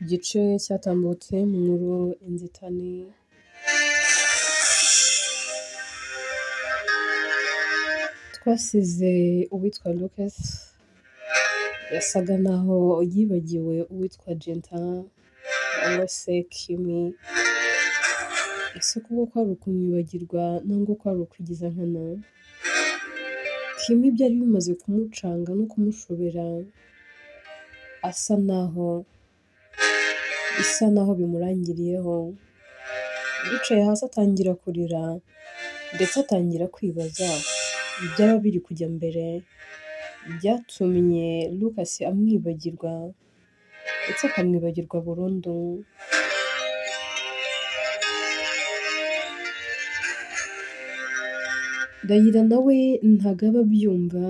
Igice cyatambutse mu nkuru inzitane twasize uwitwa Lucas yasaga naho yibagiwe uwitwa Jenta cyangwa se Kimi, ese kuko kwari ukumwibagirwa nangwa kwari ukwigiza nkana. Kimi byari bimaze kumucanga no kumushobera, bisa naho bimurangiriyeho. Yicaye hasi atangira kurira ndetse atangira kwibaza ibyaba biri kujya mbere, byatumye Lucas amwibagirwa ndetse akamwibagirwa burundu. Ndahira nawe ntago aba abyumva,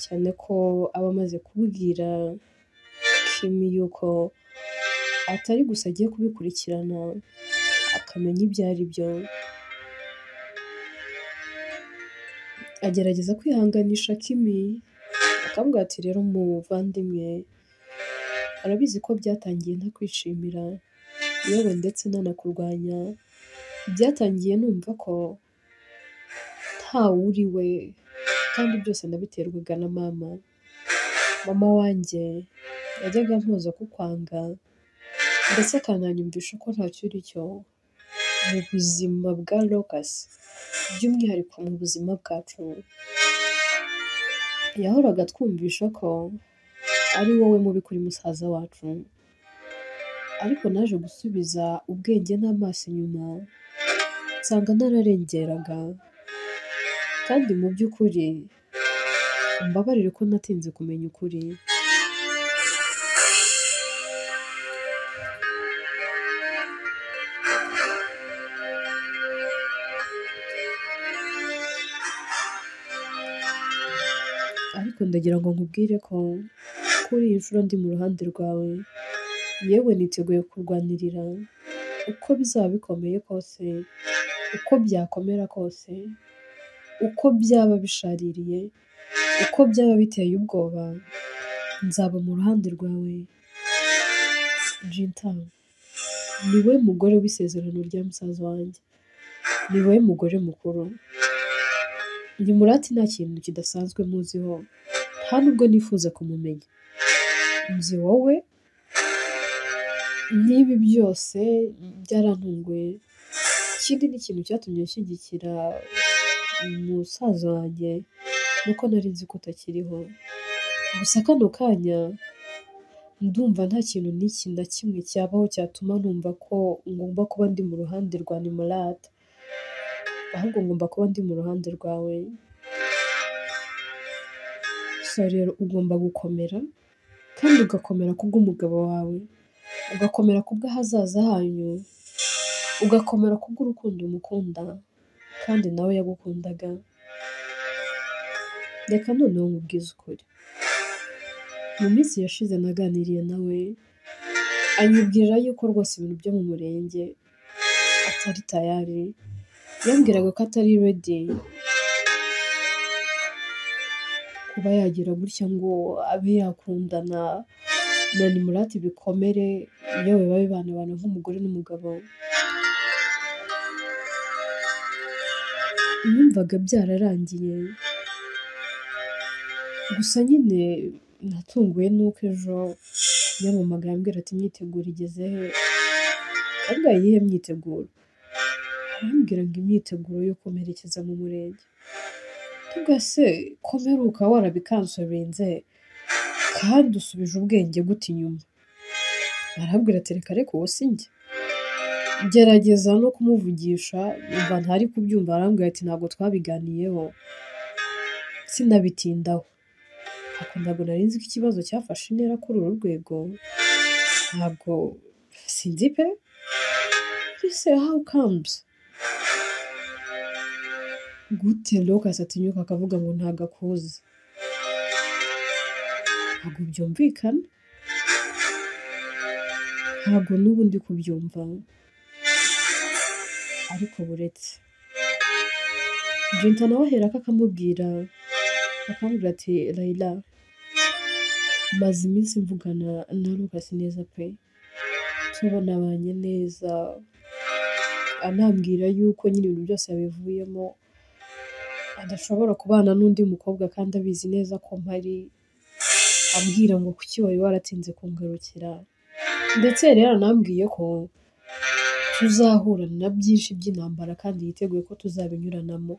cyane ko aba amaze kubwira Kimi yuko atari gusa agiye kubikurikirana akamenya ibyo ari byo. Agerageza kwihanganisha Kimi akamubwira ati rero muvandimwe, arabizi ko byatangiye ntakwishimira yewe ndetse nanakurwanya, byatangiye numva ko ntawe uri we kandi byose nabiterwaga na mama wanjye yajyaga antoza kukwanga ndetse akananyumvisha ko ntacyo uri cyo mu buzima bwa Lucas, by'umwihariko mu buzima bwacu. Yahoraga twumvisha ko ari wowe mubi kuri musaza wacu, ariko naje gusubiza ubwenge n'amaso inyuma nsanga nararengeraga, kandi mu by'ukuri umbabarire ko natinze kumenya ukuri. Ariko ndagira ngo nkubwire ko kuri iyi nshuro ndi mu ruhande rwawe, yewe niteguye kurwanirira uko bizaba bikomeye kose, uko byakomera kose, uko byaba bishaririye, uko byaba biteye ubwoba, nzaba mu ruhande rwawe. Jinta, ni wowe mugore w'isezerano rya musaza wanjye, ni wowe mugore mukuru. Ndi Murati nta kintu kidasanzwe muziho, nta nubwo nifuza kumumenya. Nzi wowe, n'ibi byose byarantunguye. Ikindi ni ikintu cyatumye nshyigikira musaza wanjye nuko nari nzi ko utakiriho. Gusa kano kanya ndumva nta kintu n'iki na kimwe cyabaho cyatuma numva ko ngomba kuba ndi mu ruhande rwa Nimurati, ahubwo ngomba kuba ndi mu ruhande rwawe. So rero ugomba gukomera, kandi ugakomera kubw'umugabo wawe, ugakomera kubw'ahazaza hanyu, ugakomera kubw'urukundo umukunda kandi nawe yagukundaga. Reka noneho nkubwize ukuri, mu minsi yashize naganiriye nawe anyibwirira yuko rwose ibintu byo mu murenge atari tayari, yambwiraga ko atari ready kuba yagira gutya ngo abe yakundana na Nimurati bikomere, yewe babe banabana nk'umugore n'umugabo. Numvaga byararangiye, gusa nyine natunguwe nuko ejo yampamagaye ambwira ati imyiteguro igeze he? Ambwira iyihe myiteguro? Arambwira ngo imyiteguro yo kumerekeza mu murenge. Tuvuga se ko mperuka warabikansorinze kandi usubije ubwenge gute inyuma? Arambwira ati reka uwo si njye. Gerageza no kumuvugisha yumva ntari kubyumva, arambwira ati ntabwo twabiganiyeho, sinabitindaho. Ntabwo nari nzi ko ikibazo cyafashe intera kuri uru rwego, ntabwo sinzi pe. Ese how comes? Gute Lucas atinyuka akavuga ngo ntago akuzi? Ntabwo byumvikana, ntabwo n'ubu ndi kubyumva. Ariko buretse Jinta nawe aherako akamubwira ati Layla, maze iminsi mvugana na Lucas neza pe, tubonabanye neza, anambwira yuko nyine ibintu byose yabivuyemo, adashobora kubana n'undi mukobwa kandi abizi neza ko mpari, ambwira ngo kuki wari waratinze kungarukira, ndetse yari yaranambwiye ko tuzahura na byinshi by'intambara kandi yiteguye ko tuzabinyuranamo.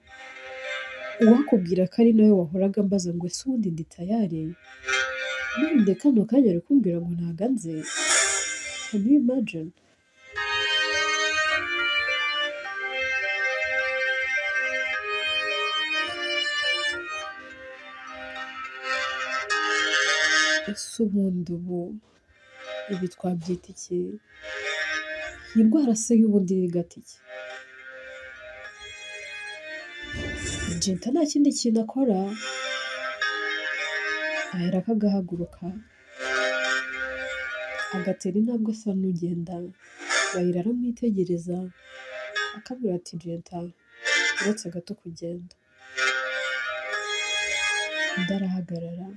Uwakubwira ko ari nawe wahoraga ambaza ngo ese ubundi ndi tayari, none kano kanya ari kumbwira ngo ntago anzi. Can you imagine? Ese ubundi ubu ibi twabyita iki? Iyi ndwara se y'ubundi ni gata iki? Jenta nta kindi kintu akora, ahera akagahaguruka, agatera intambwe asa n'ugenda, Rahira aramwitegereza, akabwira ati Jenta uretse gato kugenda. Undi arahagarara,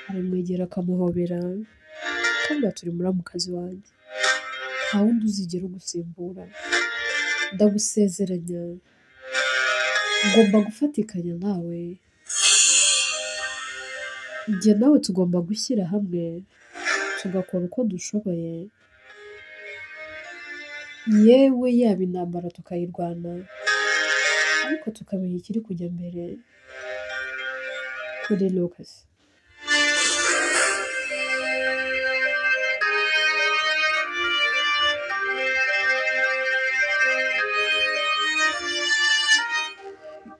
aramwegera akamuhobera, akambwira ati uri muramukazi wanjye, nta wundi uzigera ugusimbura, ndagusezeranya ngomba gufatikanya nawe, njye nawe tugomba gushyira hamwe tugakora uko dushoboye, yewe yaba intambara tukayirwana ariko tukamenya ikiri kujya mbere kuri Lucas.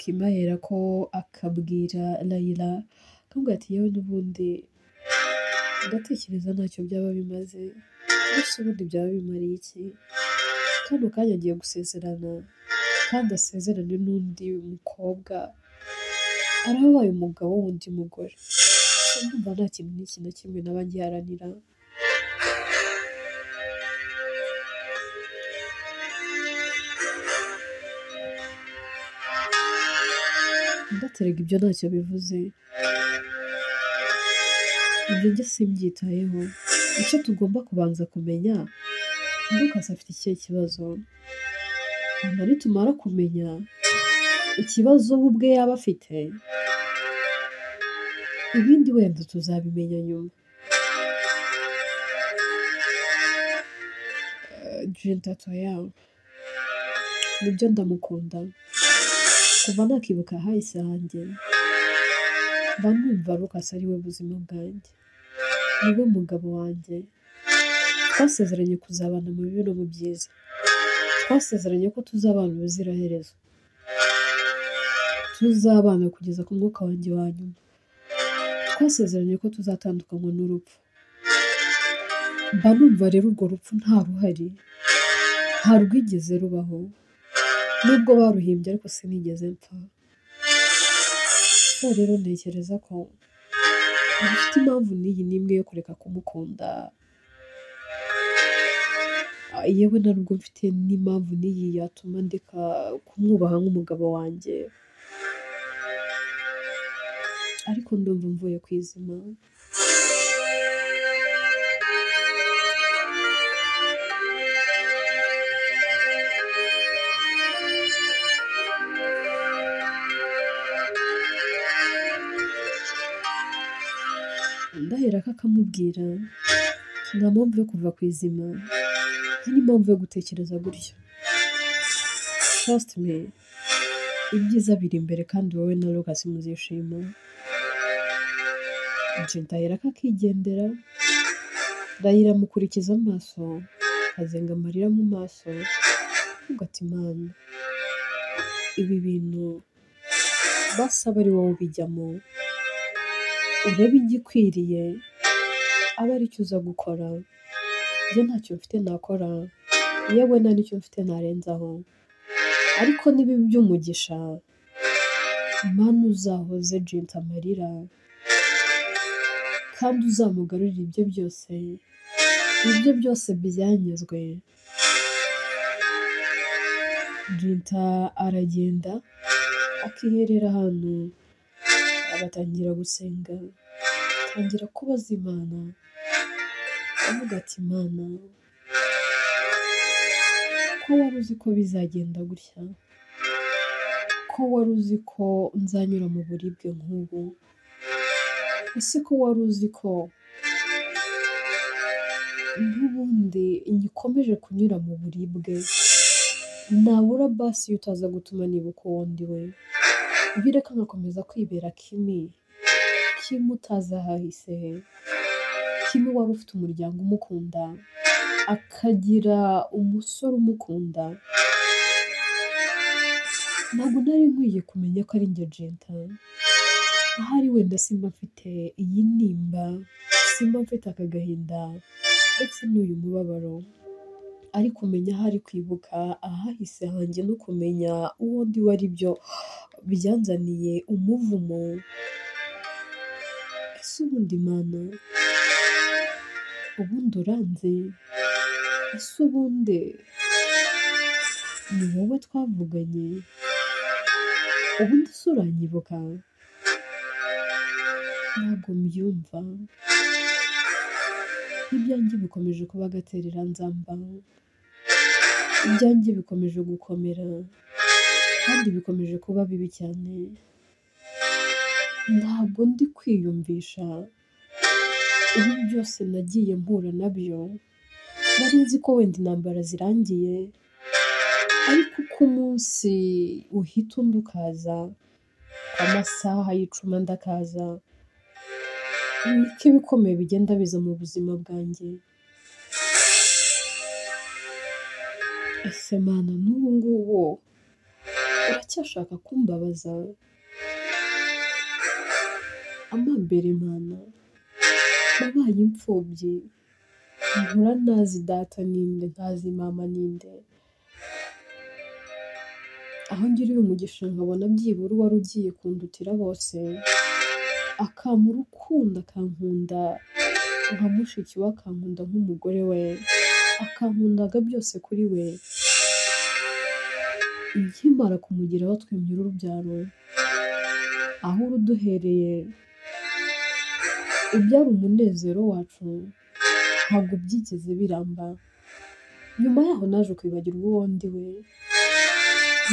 Kima ahera ko akabwira Rahira, akambwira ati yewe n'ubundi ndatekereza ntacyo byaba bimaze, ese ubundi byaba bimariye iki? Kano kanya agiye gusezerana kandi asezerane n'undi mukobwa, araba abaye umugabo w'undi mugore. Ndumva nta kintu n'iki na kimwe naba ngiharanira. Ndaterega ibyo ntacyo bivuze, ibyo njye simbyitayeho, icyo tugomba kubanza kumenya Lucas afite ikihe kibazo, hanyuma nitumara kumenya ikibazo we ubwe yaba afite, ibindi wenda tuzabimenya nyuma. Jenta atoya nibyo ndamukunda, kuva nakibuka hahise hanjye mba numva Lucas ari we buzima bwanjye, niwe mugabo wanjye, twasezeranye kuzabana mu bibi no mu byiza, twasezeranye ko tuzabana ubuziraherezo, tuzabana kugeza ku mwuka wanjye wa nyuma, twasezeranye ko tuzatandukanywa n'urupfu. Mba numva rero urwo rupfu nta ruhari, nta rwigeze rubaho, nubwo baruhimbye ariko sinigeze mpfa. So rero ntekereza ko ntafite impamvu n'iyi n'imwe yo kureka kumukunda, yewe nta nubwo mfite n'impamvu n'iyi yatuma ndeka kumwubaha nk'umugabo wanjye, ariko ndumva mvuye ku izima. Ndahera ko akamubwira nta mpamvu yo kuva ku izima, nta n'impamvu yo gutekereza gutyo. Trust me, ibyiza biri imbere kandi wowe na Lucas muzishima. Jenta ahera ko akigendera, Rahira amukurikiza amaso, azenga amarira mu maso, avuga ati Mana, ibi bintu basaba ari wowe ubijyamo, urebe igikwiriye aba aricyo uza gukora, njye ntacyo mfite nakora, yewe nta n'icyo mfite narenzaho, ariko nibiba by'umugisha Mana uzahoze Jenta amarira kandi uzamugarurira ibyo byose byanyazwe. Jenta aragenda akiherera ahantu, agatangira gusenga, ntangira kubaza Imana, avuga ati Mana, ko wari uzi ko bizagenda gutya, ko wari uzi ko nzanyura mu buribwe nk'ubu, ese ko wari uzi ko n'ubundi ngikomeje kunyura mu buribwe, nabura basi iyo utaza gutuma nibuka uwo ndi we, bireka nkakomeza kwibera Kimi utazi ahahise he, Kimi wari ufite umuryango umukunda, akagira umusore umukunda, ntabwo nari nkwiye kumenya ko ari njye Jenta, ahari wenda simba mfite iyi nimba, simba mfite aka gahinda ndetse n'uyu mubabaro, ariko kumenya ahari kwibuka ahahise hanjye no kumenya uwo ndi we ari byo byanzaniye umuvumo. Ese ubundi Mana, ubundi uranzi? Ese ubundi ni wowe twavuganye? Ubundi se uranyibuka? Ntabwo mbyumva, ibyanjye bikomeje kuba agatereranzamba, ibyanjye bikomeje gukomera kandi bikomeje kuba bibi cyane, ntabwo ndi kwiyumvisha ibi byose nagiye mpura nabyo, nari nzi ko wenda intambara zirangiye, ariko uko umunsi uhita undi ukaza, amasaha y'icuma andi akaza, niko ibikomeye bigenda biza mu buzima bwanjye. Ese Mana, n'ubu ngubu uracyashaka kumbabaza? Amambere Mana, nabaye imfubyi, nkura ntazi data ninde, ntazi mama ninde, aho ngiriye umugisha nkabona byibura uwari ugiye kundutira bose, akampa urukundo, akankunda nka mushiki we, akankunda nk'umugore we, akankundaga byose kuri we, nkimara kumugeraho twemye urubyaro, aho uruduhereye ibyari umunezero wacu ntabwo byigeze biramba, nyuma yaho naje kwibagirwa uwo ndi we,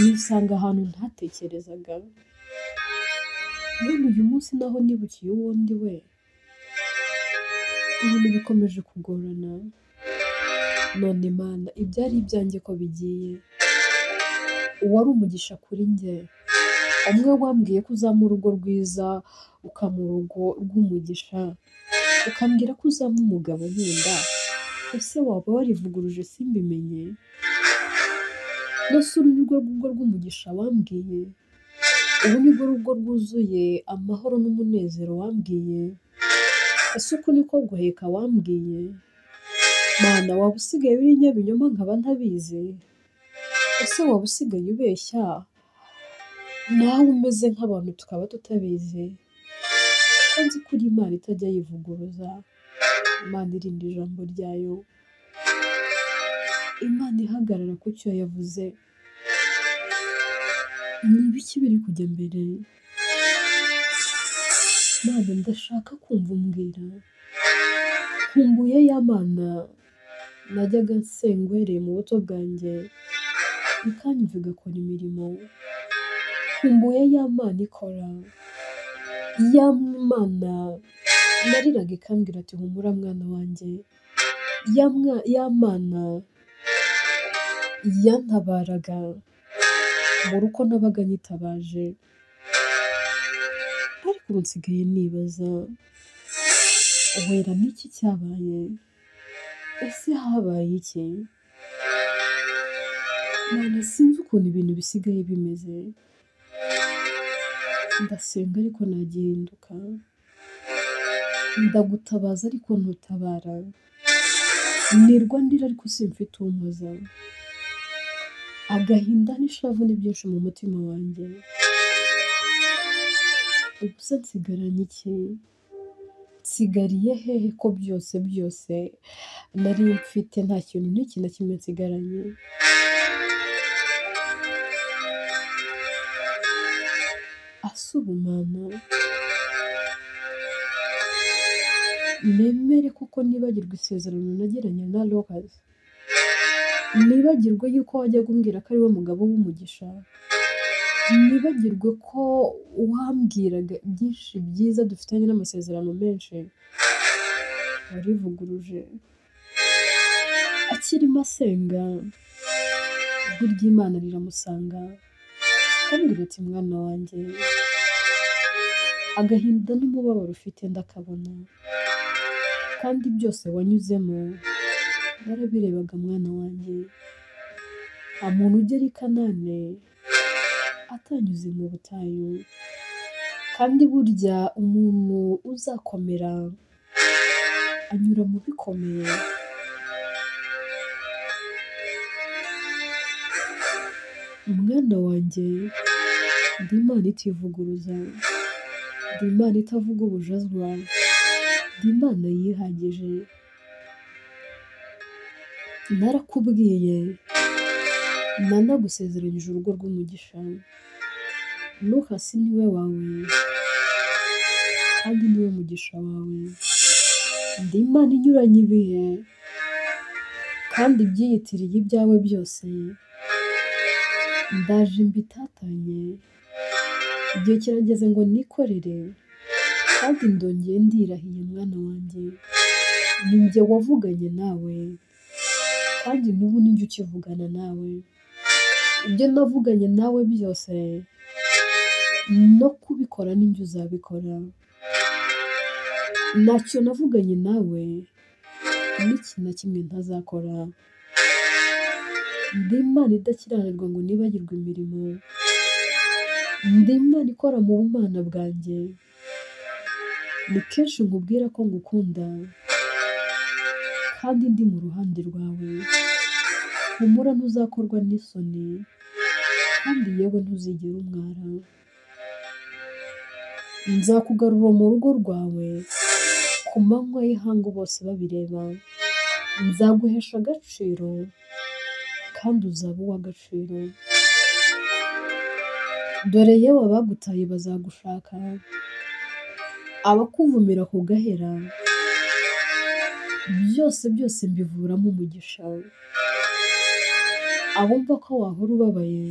nisanga ahantu ntatekerezaga, none uyu munsi naho nibukiye uwo ndi we, ibintu bikomeje kugorana. None Mana, ibyari ibyanjye ko bigiye, uwari umugisha kuri njye, umwe wambwiye ko uzampa urugo rwiza, ukampa urugo rw'umugisha, ukambwira ko uzampa umugabo nkunda, ese waba warivuguruje simbimenye? Ese uru ni rwo rugo rw'umugisha wambwiye? Ubu ni rwo rugo rwuzuye amahoro n'umunezero wambwiye? Ese uku niko guheka wambwiye? Mana, waba usigaye uri inyabinyoma nkaba ntabizi? Ese waba usigaye ubeshya nawe umeze nk'abantu tukaba tutabizi? Ko nzi ko uri Imana itajya yivuguruza, Imana irinda ijambo ryayo, Imana ihagarara ku cyo yavuze. Ni ibiki biri kujya mbere? Mana, ndashaka kumva umbwira, nkumbuye ya Mana najyaga nsenga uhereye mu buto bwanjye, ikanyumva igakora imirimo, nkumbuye ya Mana ikora, ya Mana nariraga ikambwira ati humura mwana wanjye, ya Mana yantabaraga mbura uko nabaga nyitabaje, ariko ubu nsigaye nibaza, wera n'iki cyabaye? Ese habaye iki? Mana, sinzi ukuntu ibintu bisigaye bimeze, ndasenga ariko nagihinduka, ndagutabaza ariko ntutabara, nirwa ndira ariko simfite umpoza, agahinda n'ishavu ni byinshi mu mutima wanjye, ubuse nsigaranye iki? Nsigariye hehe ko byose nari mfite nta kintu n'iki na kimwe nsigaranye? Ase ubu Mana, nemere koko nibagirwa isezerano nagiranye na Lucas, nibagirwe yuko wajyaga umbwira ko ari we mugabo w'umugisha, nibagirwe ko wambwiraga byinshi byiza dufitanye n'amasezerano menshi, warivuguruje. Akirimo asenga, ijwi ry'Imana riramusanga, arambwira ati mwana wanjye, agahinda n'umubabaro ufite ndakabona, kandi byose wanyuzemo narabirebaga mwana wanjye. Nta muntu ugera i Kanani atanyuze mu butayu, kandi burya umuntu uzakomera anyura mu bikomeye. Mwana wanjye, ndi Imana itivuguruza, ndi Imana itavuga ubujazwa, ndi Imana yihagije. Narakubwiye, nanagusezeranyije urugo rw'umugisha. Lucas niwe wawe, kandi niwe mugisha wawe. Ndi Imana inyuranye ibihe, kandi ibyiyitiriye ibyawe byose ndaje mbitatanye. Igihe kirageze ngo nikorere, kandi ndongeye ndirahiye mwana wanjye. Ni njye wavuganye nawe, kandi n'ubu ni njye ukivugana nawe. Ibyo navuganye nawe byose no kubikora ni njye uzabikora. Ntacyo navuganye nawe n'ikintu na kimwe ntazakora. Ndi Imana idakiranirwa ngo nibagirwe imirimo. Ndi Imana ikora mu bumana bwanjye. Ni kenshi nkubwira ko ngukunda, kandi ndi mu ruhande rwawe. Humura ntuzakorwa n'isoni, kandi yewe ntuzigera umwara. Nzakugarura mu rugo rwawe ku manywa y'ihangu bose babireba. Nzaguhesha agaciro, kandi uzaba uw'agaciro. Dore yewe abagutaye bazagushaka, abakuvumira ku gahera, byose mbivuramo umugisha. Abumva ko wahora ubabaye,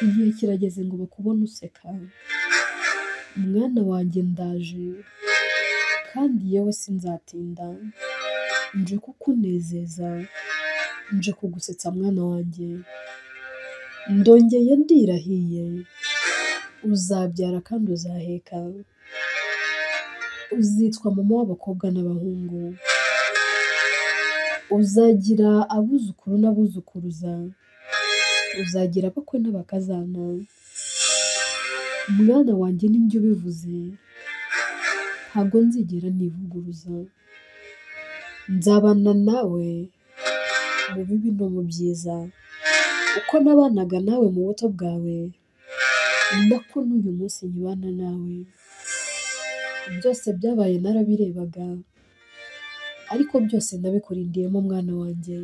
igihe kirageze ngo bakubone useka. Mwana wanjye ndaje, kandi yewe sinzatinda. Nje kukunezeza, nje kugusetsa mwana wanjye. Ndongeye ndirahiye, uzabyara kandi uzaheka. Uzitwa mama w'abakobwa n'abahungu. Uzagira abuzukuru n'abuzukuruza. Uzagira abakwe n'abakazana. Mwana wanjye ni njye ubivuze, ntabwo nzigera nivuguruza. Nzabana nawe mu bibi no mu byiza. Uko nabanaga nawe mu buto bwawe, ni nako n'uyu munsi nkibana nawe. Byose byabaye narabirebaga, ariko byose nabikurindiyemo mwana wanjye.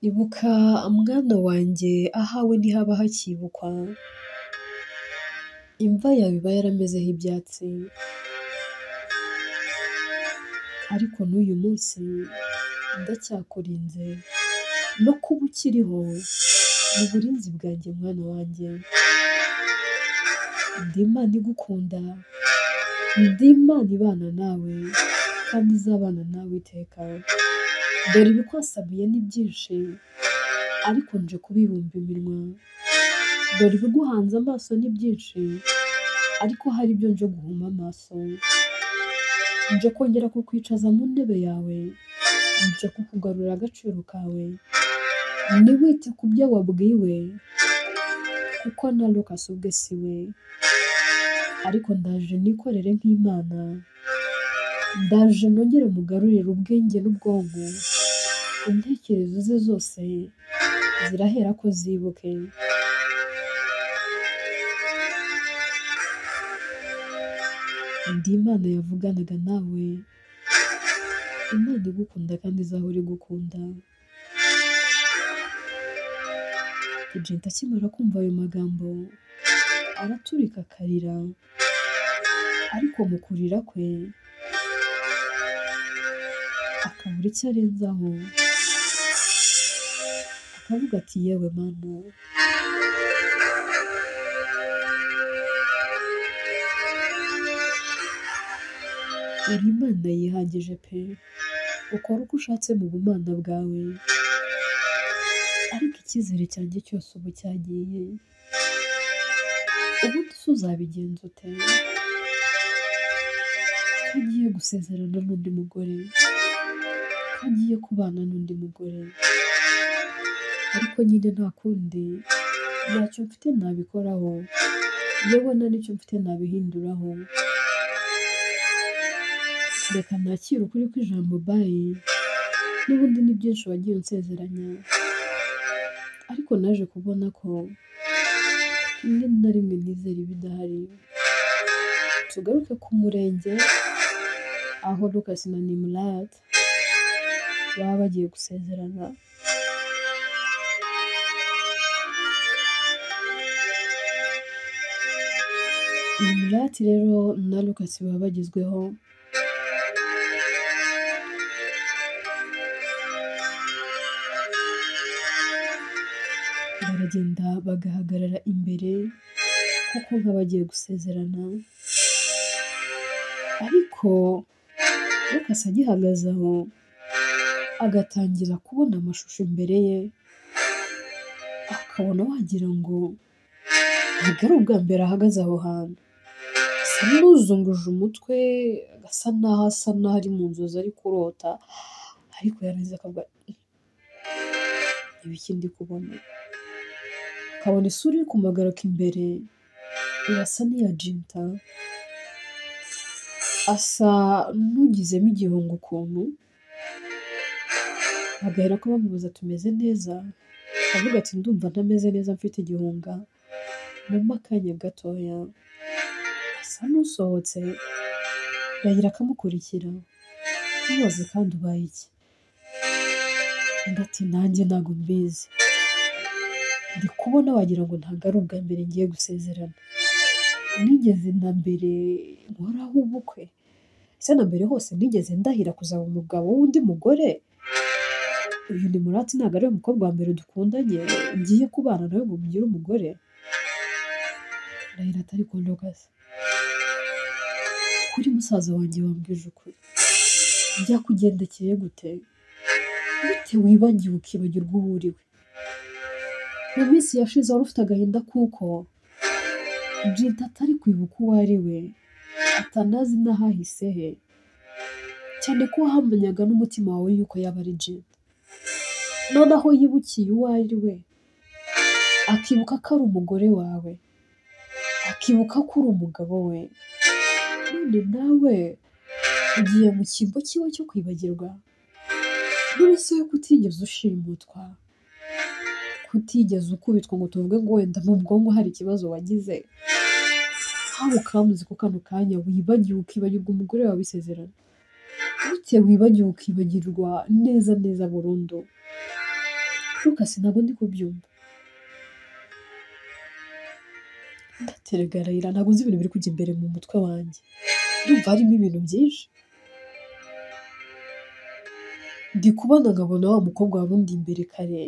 Ibuka mwana wanjye, ahawe ntihaba hakibukwa. Imva yawe iba yaramezeho ibyatsi, ariko n'uyu munsi ndacyakurinze. No kuba ukiriho mu burinzi bwanjye mwana wanjye. Ndi Imana igukunda, ndi Imana ibana nawe, kandi izabana nawe iteka. Dore ibikwasabiye ni byinshi, ariko nje kubibumba iminwa. Dore ibiguhanze amaso ni byinshi, ariko hari ibyo nje guhuma amaso. Nje kongera kukwicaza mu ntebe yawe, nje kukugarurira agaciro kawe. Ntiwite ku byo wabwiwe, kuko na Lucas ubwe si we. Ariko ndaje nikorere nk'Imana. Ndaje nongere mugarurire ubwenge n'ubwonko. Intekerezo ze zose zirahera ko zibuke. Ndi Imana yavuganaga nawe. Imana igukunda kandi izahora igukunda. Agent akimara kumva ayo magambo, araturika akarira, ariko mu kurira kwe akabura icyo arenzaho, akavuga ati yewe Mana, uri Imana yihagije pe, ukora uko ushatse mu bumana bwawe, ariko icyizere cyanjye cyose ubu cyagiye, ubundi se uzabigenza ute? Ko agiye gusezerana n'undi mugore, ko agiye kubana n'undi mugore, ariko nyine nta kundi, ntacyo mfite nabikoraho, yewe nta n'icyo mfite nabihinduraho, reka nakire ukuri kw'ijambo bayi, n'ubundi ni byinshi wagiye unsezeranya, ariko naje kubona ko rimwe na rimwe nizera ibidahari. Tugaruke ku murenge aho Lucas na Nimrat baba bagiye gusezerana. Nimrat rero na Lucas baba bagezweho, baragenda bagahagarara imbere kuko nk'abagiye gusezerana, ariko Lucas agihagaze aho agatangira kubona amashusho imbere ye, akabona wagira ngo ntabwo ari ubwa mbere ahagaze aho hantu, asa n'uzunguje umutwe, agasa n'aho ari mu nzozi ari kurota, ariko yarangiza akavuga ibiki ndi kubona, akabona isura iri kumagaruka imbere irasa n'iya Jinta, asa n'ugizemo igihunga ukuntu, bagahera ko bamubaza tumeze neza, akavuga ati ndumva ntameze neza mfite igihunga, mu akanya gatoya asa n'usohotse, Rayira akamukurikira, amubaza kandi ubaye iki? Undi ati nanjye ntabwo mbizi, ndi kubona wagira ngo ntabwo ari ubwa mbere ngiye gusezerana, nigeze na mbere nkoraho ubukwe, ese na mbere hose nigeze ndahira kuzaba umugabo w'undi mugore? Uyu Nimrat ntabwo ari we mukobwa wa mbere dukundanye ngiye kubana nawe ngo mugire umugore? Rayira atari ku Lucas, kuri musaza wanjye wambwije ukuri, byakugendekeye gute? Gute wibagiwe ukibagirwa uwo uriwe? Mu minsi yashize wari ufite agahinda kuko Jinta atari kwibuka uwo ari we, atanazi n'ahahise he, cyane ko wahamanyaga n'umutima wawe yuko yaba ari Jinta, noneho yibukiye uwo ari we, akibuka ko ari umugore wawe, akibuka ko uri umugabo we, none nawe ugiye mu cyimbo cyiwe cyo kwibagirwa? None se ko utigeze ushimutwa, kutigeze ukubitwa ngo tuvuge ngo wenda mu bwonko hari ikibazo wagize, haba ukamuzi ko kano kanya wibagiwe ukibagirwa umugore wawe isezerano? Gute wibagiwe ukibagirwa neza neza burundu? Lucas ntabwo ndi kubyumva. Ndaterega Rayira, ntabwo nzi ibintu biri kujya imbere mu mutwe wanjye, ndumva harimo ibintu byinshi, ndi kubona nkabona wa mukobwa wabundi imbere kare,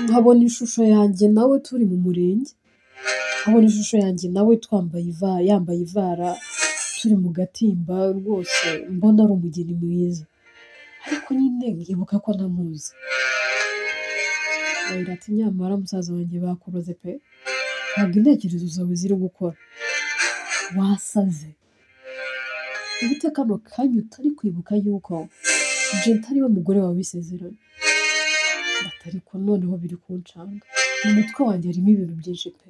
nkabona ishusho yanjye nawe turi mu murenge, nkabona ishusho yanjye nawe yambaye ivara, turi mu gatimba rwose, mbona ari umugeni mwiza, ariko nyine nkibuka ko ntamuzi. Rayira ati nyamara musaza wanjye bakuroze pe, ntabwo intekerezo zawe ziri gukora, wasaze. Ubute kano kanya utari kwibuka yuko Jinta ari we mugore wawe w'isezerano? Ariko noneho biri kuncanga, mu mutwe wanjye harimo ibintu byinshi pe.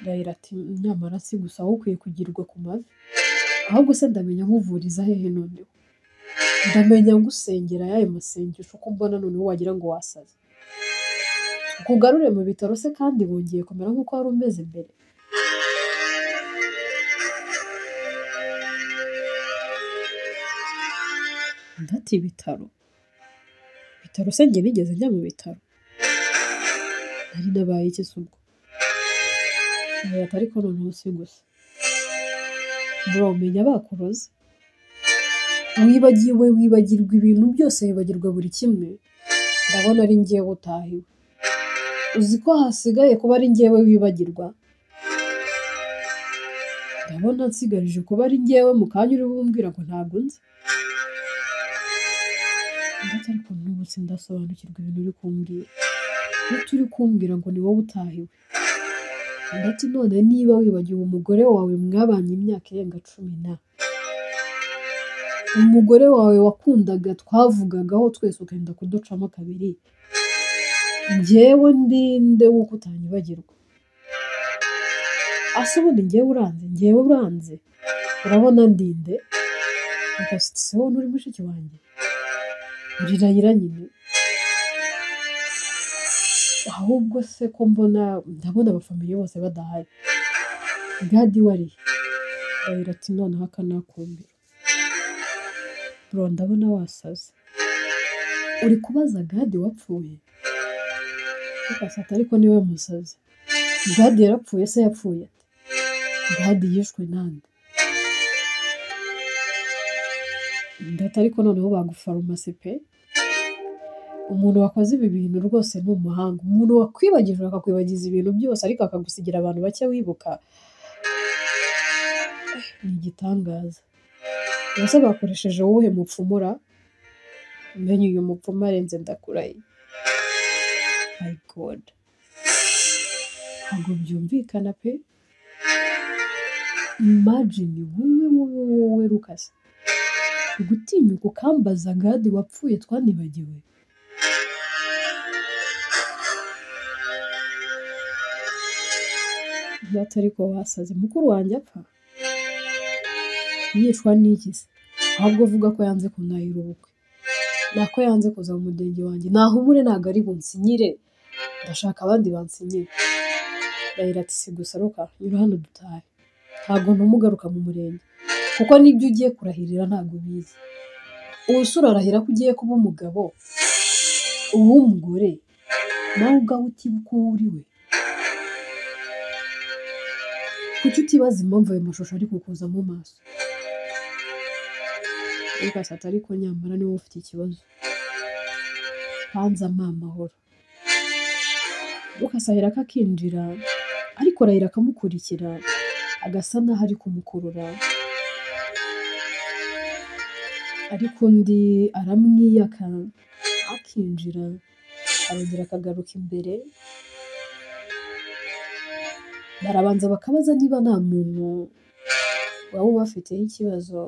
Rayira ati nyamara si gusa wowe ukwiye kugirwa ku mavi, ahubwo se ndamenya nkuvuriza hehe noneho? Ndamenya ngusengera y'ayo masengesho ko mbona noneho wagira ngo wasaze. Ukugarure mu bitaro se kandi wongeye kumera nk'uko wari umeze mbere? Ndati ibitaro? Ibitaro se njye nigeze njya mu bitaro? Nari nabaye iki se ubwo? ariko noneho si gusa bro menya bakuroze wibagirwa ibintu byose wibagirwa buri kimwe ndabona ari njyewe utahiwe uzi ko hasigaye kuba ari njyewe wibagirwa ndabona nsigarije kuba ari njyewe mu kanya uri bumbwira ngo ntabwo nzi ndetse ariko n'ubu sindasobanukirwa ibintu uri kumbwira iyo turi kumbwira ngo ni wowe utahiwe ndetse none niba wibagiwe umugore wawe mwabanye imyaka irenga 10 umugore wawe wakundaga twavugagaho twese ukenda kuducamo kabiri njyewe ndinde wuko utanyibagirwa ase ubundi njyewe uranze urabona ndinde ukasitse wowe uri mushiki wanjye urirayira nyine ahubwo se ko ndabona abafamiliye bose badahari gadi wari bayira ati noneho akanakumbira bro ndabona wasaze uri kubaza gadi wapfuye ukasata ariko niwe musaze gadi yarapfuye se yapfuye gadi yishwe nande ndata ariko noneho bagufarumasi pe umuntu wakoze ibi bintu rwose ni umuhanga umuntu wakwibagije akakwibagiza ibintu byose ariko akagusigira abantu bake wibuka ni igitangaza bose bakoresheje wowe mupfumura menye uyu mupfumu arenze ndakuraye my god ntabwo byumvikana pe imagine wowe Lucas gutinyuka ukambaza gadi wapfuye twanibagiwe atari ko wasaze mukuru wanjye apfa yicwa n'ikisi ahubwo uvuga ko yanze kunahira ubukwe nako yanze kuza mu mudenge wanjye nahumure ntago ari bunsinyire ndashaka abandi bansinyire bayira ati si gusa ruka nyura hano dutahe ntago ntumugaruka mu murenge kuko nibyo ugiye kurahirira ntago bizi ubusura arahira ko ugiye kuba umugabo uw'umugore nawe ubwawe utibuka uwo uriwe kuki utibaza impamvu ayo mashusho ari kukuza mu maso ugasata ariko nyamara niwe ufite ikibazo hanze amahoro ukasahira kakinjira ariko arahira akamukurikira agasa naho ari kumukurura ariko undi aramwiyaka akinjira arongera akagaruka imbere barabanza bakabaza niba nta muntu waba ubafiteho ikibazo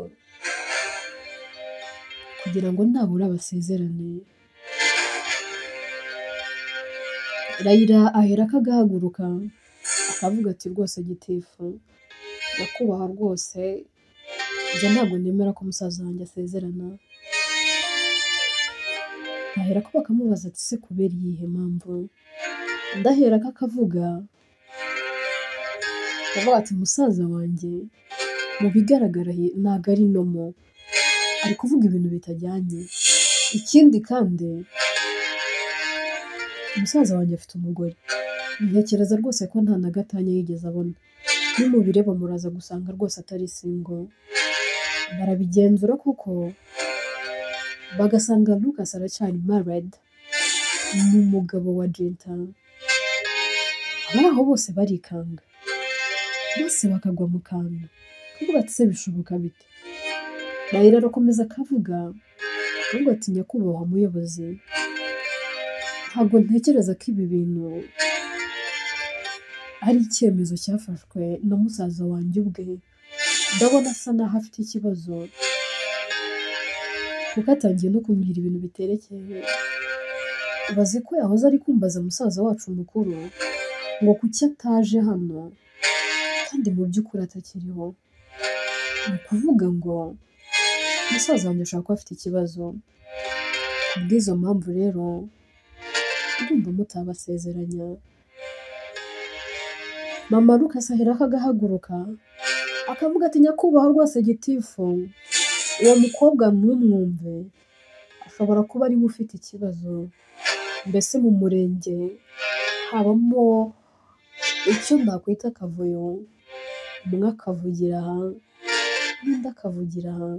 kugira ngo nabura basezerane Rayira ahera akagahaguruka akavuga ati rwose gitifu ndakubaha rwose njye ntabwo nemera ko umusaza wanjye asezerana ahera ko bakamubaza ati se kubera iyihe mpamvu ndahera ko akavuga ati musaza wanjye mu bigaragara ntago ari nomo ari kuvuga ibintu bitajyanye ikindi kandi umusaza wanjye afite umugore ntekereza rwose ko nta na gatanya yigeze abona nimubireba muraza gusanga rwose atari single barabigenzura kuko bagasanga Lucas aracyari married n'umugabo wa Jenta abari aho bose barikanga bose bakagwa mu kantu kuvuga ati se bishoboka bite Rayira arakomeza akavuga ati nyakubahwa muyobozi ntabwo ntekereza ko ibi bintu ari icyemezo cyafashwe na musaza wanjye ubwe ndabona asa naho afite ikibazo kuko atangiye no kumbwira ibintu biterekeye bazi ko yahoze ari kumbaza musaza wacu mukuru ngo kuki ataje hano kandi mu by'ukuri atakiriho ni ukuvuga ngo musaza wanjye ashobora kuba afite ikibazo kubw'izo mpamvu rero ndumva mutabasezeranya mama Lucas ahera akagahaguruka akavuga ati nyakubahwa rwose gitifu uwo mukobwa ntumwumve ashobora kuba ari we ufite ikibazo mbese mu murenge habamo icyo nakwita akavuyo, umwe akavugira aha n'undi akavugira aha,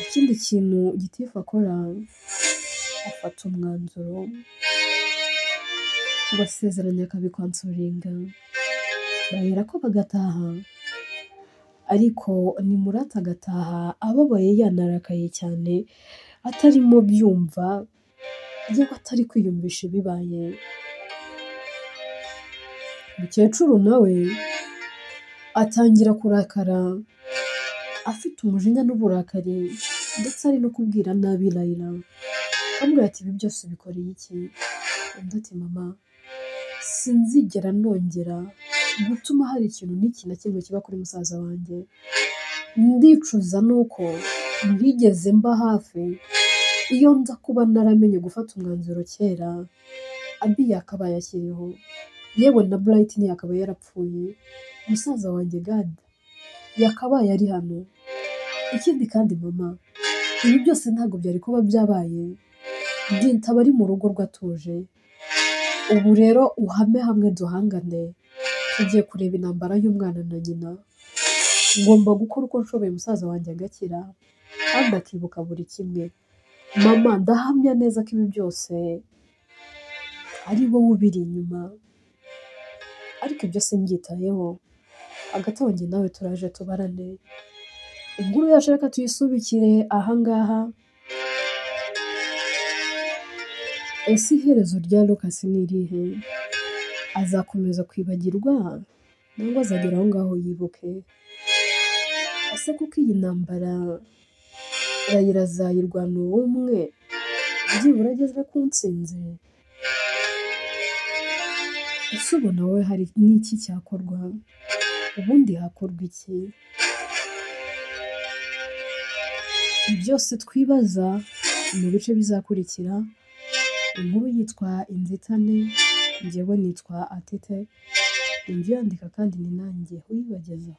ikindi kintu gitifu akora afata umwanzuro kubasezeranya akabikwansuringa baherako bagataha, ariko nimurata agataha ababaye yanarakaye cyane atarimo byumva yewe atari kwiyumvisha ibibaye. Mukecuru nawe atangira kurakara afite umujinya n'uburakari ndetse ari no kubwira nabi Layla, amubwira ati ibi byose ubikoreye iki? Undi ati mama sinzigera nongera gutuma hari ikintu n'iki na kimwe kiba kuri musaza wanjye, ndicuza nuko ntigeze mba hafi, iyo nza kuba naramenye gufata umwanzuro kera Abi yakabaye akiriho, yewe na Bright ntiyakaba yarapfuye, musaza wanjye Gad yakabaye ari hano. Ikindi kandi mama ibi byose ntabwo byari kuba byabaye Bint aba ari mu rugo rwatuje. Ubu rero uhame hamwe duhangane, tugiye kureba intambara y'umwana na nyina, ngomba gukora uko nshoboye musaza wanjye agakira kandi akibuka buri kimwe. Mama ndahamya neza ko ibi byose ari wowe ubiri inyuma, ariko ibyo simbyitayeho, hagati aho njye nawe turaje tubarane. Inkuru yacu reka tuyisubikire ahangaha. Ese iherezo rya Lucas ni irihe? Azakomeza kwibagirwa nangwa azagera aho ngaho yibuke? Ese kuko iyi ntambara Layla azayirwana ubumwe byibura ageze ku ntsinzi? Ese ubona wowe hari n'iki cyakorwa? Ubundi hakorwa iki? Byose twibaza mu bice bizakurikira. Inkuru yitwa Inzitane, njyewe nitwa Atete, njye yandika kandi ni nanjye uyibageza.